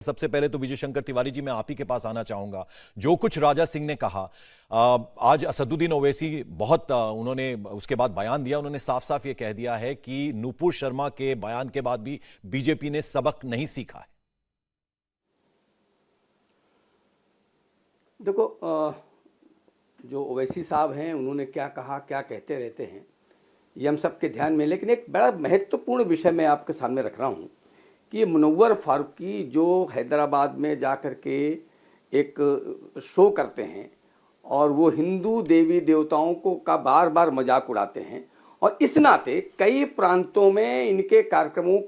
सबसे पहले तो विजय शंकर तिवारी जी, मैं आप ही के पास आना चाहूंगा। जो कुछ राजा सिंह ने कहा, आज असदुद्दीन ओवैसी बहुत उन्होंने उसके बाद बयान दिया। उन्होंने साफ साफ ये कह दिया है कि नूपुर शर्मा के बयान के बाद भी बीजेपी ने सबक नहीं सीखा है। देखो, जो ओवैसी साहब हैं उन्होंने क्या कहा, क्या कहते रहते हैं, ये हम सबके ध्यान में। लेकिन एक बड़ा महत्वपूर्ण विषय मैं आपके सामने रख रहा हूँ कि मुनव्वर फारूकी जो हैदराबाद में जा कर के एक शो करते हैं और वो हिंदू देवी देवताओं को का बार बार मजाक उड़ाते हैं, और इस नाते कई प्रांतों में इनके कार्यक्रमों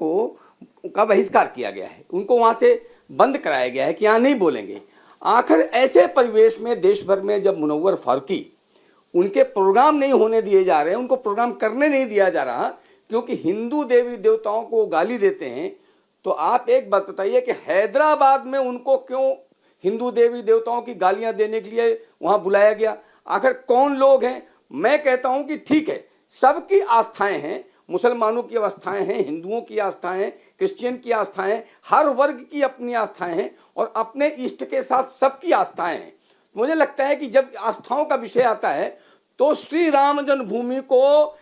का बहिष्कार किया गया है, उनको वहाँ से बंद कराया गया है कि यहाँ नहीं बोलेंगे। आखिर ऐसे परिवेश में देश भर में जब मुनव्वर फारूकी, उनके प्रोग्राम नहीं होने दिए जा रहे हैं, उनको प्रोग्राम करने नहीं दिया जा रहा क्योंकि हिंदू देवी देवताओं को गाली देते हैं, तो आप एक बात बताइए कि हैदराबाद में उनको क्यों हिंदू देवी देवताओं की गालियां देने के लिए वहां बुलाया गया? आखिर कौन लोग हैं? मैं कहता हूं कि ठीक है, सबकी आस्थाएं हैं, मुसलमानों की आस्थाएं हैं, हिंदुओं की आस्थाएं हैं, क्रिश्चियन की आस्थाएं, हर वर्ग की अपनी आस्थाएं हैं और अपने इष्ट के साथ सबकी आस्थाएं हैं। मुझे लगता है कि जब आस्थाओं का विषय आता है तो श्री राम जन्मभूमि को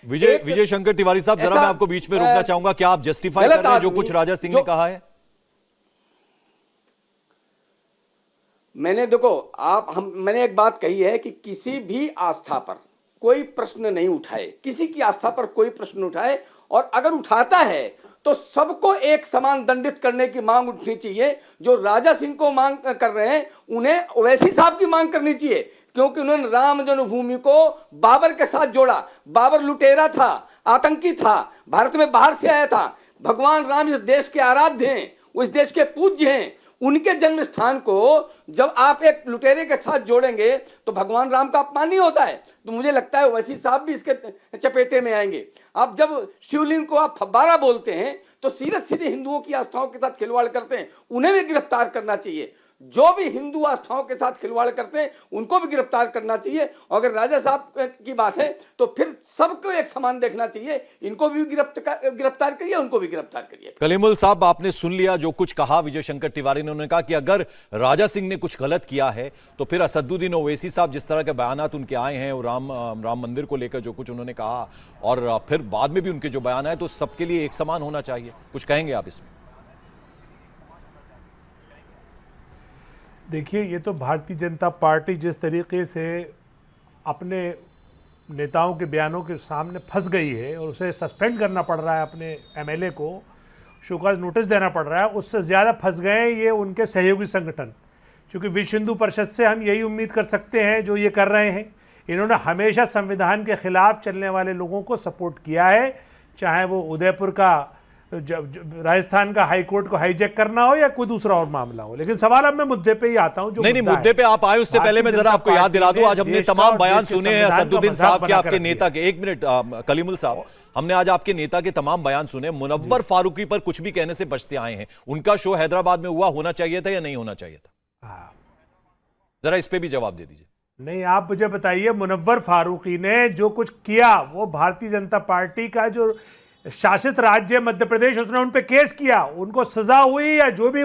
विजय शंकर तिवारी साहब, जरा मैं आपको बीच में रोकना चाहूंगा। क्या आप जस्टिफाई कर रहे हैं जो कुछ राजा सिंह ने कहा है? मैंने एक बात कही है कि किसी भी आस्था पर कोई प्रश्न नहीं उठाए, किसी की आस्था पर कोई प्रश्न उठाए, और अगर उठाता है तो सबको एक समान दंडित करने की मांग उठनी चाहिए। जो राजा सिंह को मांग कर रहे हैं उन्हें ओवैसी साहब की मांग करनी चाहिए, क्योंकि उन्होंने राम जन्मभूमि को बाबर के साथ जोड़ा। बाबर लुटेरा था, आतंकी था, भारत में बाहर से आया था। भगवान राम इस देश के आराध्य हैं, वो इस देश के पूज्य हैं। उनके जन्म स्थान को जब आप एक लुटेरे के साथ जोड़ेंगे तो भगवान राम का अपमान नहीं होता है। तो मुझे लगता है ओवैसी साहब भी इसके चपेटे में आएंगे। अब जब शिवलिंग को आप फब्बारा बोलते हैं तो सीधे सीधे हिंदुओं की आस्थाओं के साथ खिलवाड़ करते हैं, उन्हें भी गिरफ्तार करना चाहिए। जो भी हिंदू आस्थाओं के साथ खिलवाड़ करते हैं उनको भी गिरफ्तार करना चाहिए। और अगर राजा साहब की बात है तो फिर सबको एक समान देखना चाहिए, इनको भी गिरफ्तार करिए, उनको भी गिरफ्तार करिए। कलीमुल साहब, आपने सुन लिया जो कुछ कहा विजय शंकर तिवारी ने। उन्होंने कहा कि अगर राजा सिंह ने कुछ गलत किया है तो फिर असदुद्दीन ओवैसी साहब जिस तरह के बयानात उनके आए हैं और राम मंदिर को लेकर जो कुछ उन्होंने कहा और फिर बाद में भी उनके जो बयान आए, तो सबके लिए एक समान होना चाहिए। कुछ कहेंगे आप इसमें? देखिए, ये तो भारतीय जनता पार्टी जिस तरीके से अपने नेताओं के बयानों के सामने फंस गई है और उसे सस्पेंड करना पड़ रहा है, अपने एमएलए को शोकॉज नोटिस देना पड़ रहा है, उससे ज़्यादा फंस गए ये उनके सहयोगी संगठन। क्योंकि विश्व हिंदू परिषद से हम यही उम्मीद कर सकते हैं जो ये कर रहे हैं। इन्होंने हमेशा संविधान के खिलाफ चलने वाले लोगों को सपोर्ट किया है, चाहे वो उदयपुर का राजस्थान का हाईकोर्ट को हाईजैक करना हो या कोई दूसरा और मामला हो। लेकिन सवाल अब मैं मुद्दे पे ही आता हूं। जो नहीं, मुद्दे पे आप आए उससे पहले मैं जरा आपको याद दिला दूं, आज हमने तमाम बयान सुने हैं असदुद्दीन साहब के, आपके नेता के। एक मिनट कलीमुल साहब, हमने आज आपके नेता के तमाम बयान सुने। मुनव्वर फारूकी पर कुछ भी कहने से बचते आए हैं। उनका शो हैदराबाद में हुआ, होना चाहिए था या नहीं होना चाहिए था? जरा इस पे भी जवाब दे दीजिए। नहीं, आप मुझे बताइए, मुनव्वर फारूकी ने जो कुछ किया, वो भारतीय जनता पार्टी का जो शासित राज्य मध्य प्रदेश, उसने उन पे केस किया, उनको सजा हुई या जो भी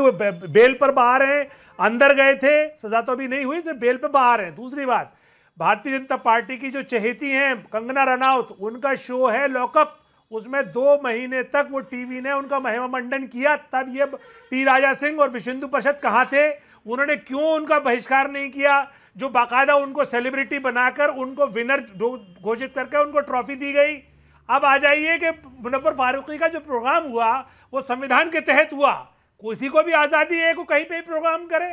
बेल पर बाहर हैं, अंदर गए थे, सजा तो अभी नहीं हुई, सिर्फ बेल पर बाहर हैं। दूसरी बात, भारतीय जनता पार्टी की जो चहेती हैं कंगना रनौत, उनका शो है लॉकअप, उसमें 2 महीने तक वो टीवी ने उनका महिमा मंडन किया। तब ये टी राजा सिंह और विश्व हिंदू परिषद कहां थे? उन्होंने क्यों उनका बहिष्कार नहीं किया? जो बाकायदा उनको सेलिब्रिटी बनाकर उनको विनर घोषित करके उनको ट्रॉफी दी गई। अब आ जाइए कि मुनव्वर फारूकी का जो प्रोग्राम हुआ वो संविधान के तहत हुआ, किसी को भी आजादी है कि कहीं पे भी प्रोग्राम करे।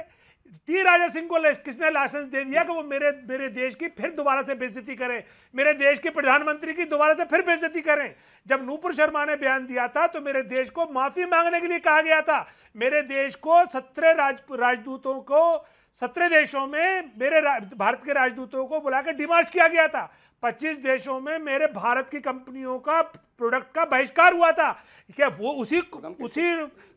टी राजा सिंह को किसने लाइसेंस दे दिया कि वो मेरे देश की फिर दोबारा से बेइज्जती करें, मेरे देश के प्रधानमंत्री की दोबारा से फिर बेइज्जती करें? जब नूपुर शर्मा ने बयान दिया था तो मेरे देश को माफी मांगने के लिए कहा गया था। मेरे देश को 17 राजदूतों को 17 देशों में मेरे भारत के राजदूतों को बुलाकर डिमार्च किया गया था। 25 देशों में मेरे भारत की कंपनियों का प्रोडक्ट का बहिष्कार हुआ था। क्या वो उसी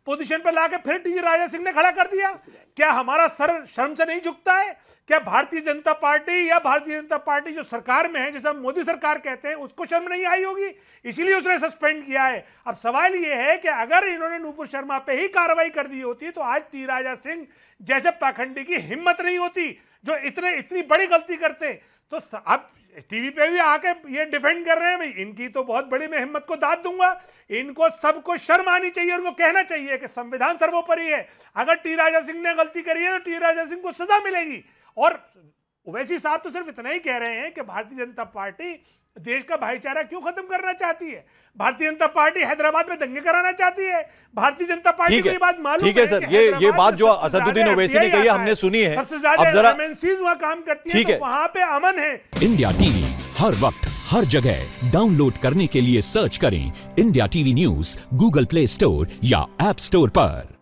पोजीशन पर लाके फिर टी राजा सिंह ने खड़ा कर दिया? क्या हमारा सर शर्म से नहीं झुकता है? क्या भारतीय जनता पार्टी या भारतीय जनता पार्टी जो सरकार में है, जैसे हम मोदी सरकार कहते हैं, उसको शर्म नहीं आई होगी, इसीलिए उसने सस्पेंड किया है। अब सवाल यह है कि अगर इन्होंने नूपुर शर्मा पे ही कार्रवाई कर दी होती तो आज टी राजा सिंह जैसे पाखंडी की हिम्मत नहीं होती जो इतनी बड़ी गलती करते। तो अब टीवी पे भी आके ये डिफेंड कर रहे हैं, भाई इनकी तो बहुत बड़ी, मैं हिम्मत को दाद दूंगा। इनको सबको शर्म आनी चाहिए, उनको कहना चाहिए कि संविधान सर्वोपरि है। अगर टी राजा सिंह ने गलती करी है तो टी राजा सिंह को सजा मिलेगी। और ओवैसी साहब तो सिर्फ इतना ही कह रहे हैं कि भारतीय जनता पार्टी देश का भाईचारा क्यों खत्म करना चाहती है, भारतीय जनता पार्टी हैदराबाद में दंगे कराना चाहती है। भारतीय जनता पार्टी को ये बात मालूम है। ठीक है सर, ये बात जो असदुद्दीन ओवैसी ने कही हमने सुनी है। सबसे ज्यादा एमएनसीज वहां काम करती है, तो वहां पे अमन है। इंडिया टीवी हर वक्त हर जगह डाउनलोड करने के लिए सर्च करें India TV news Google play store या ऐप स्टोर पर।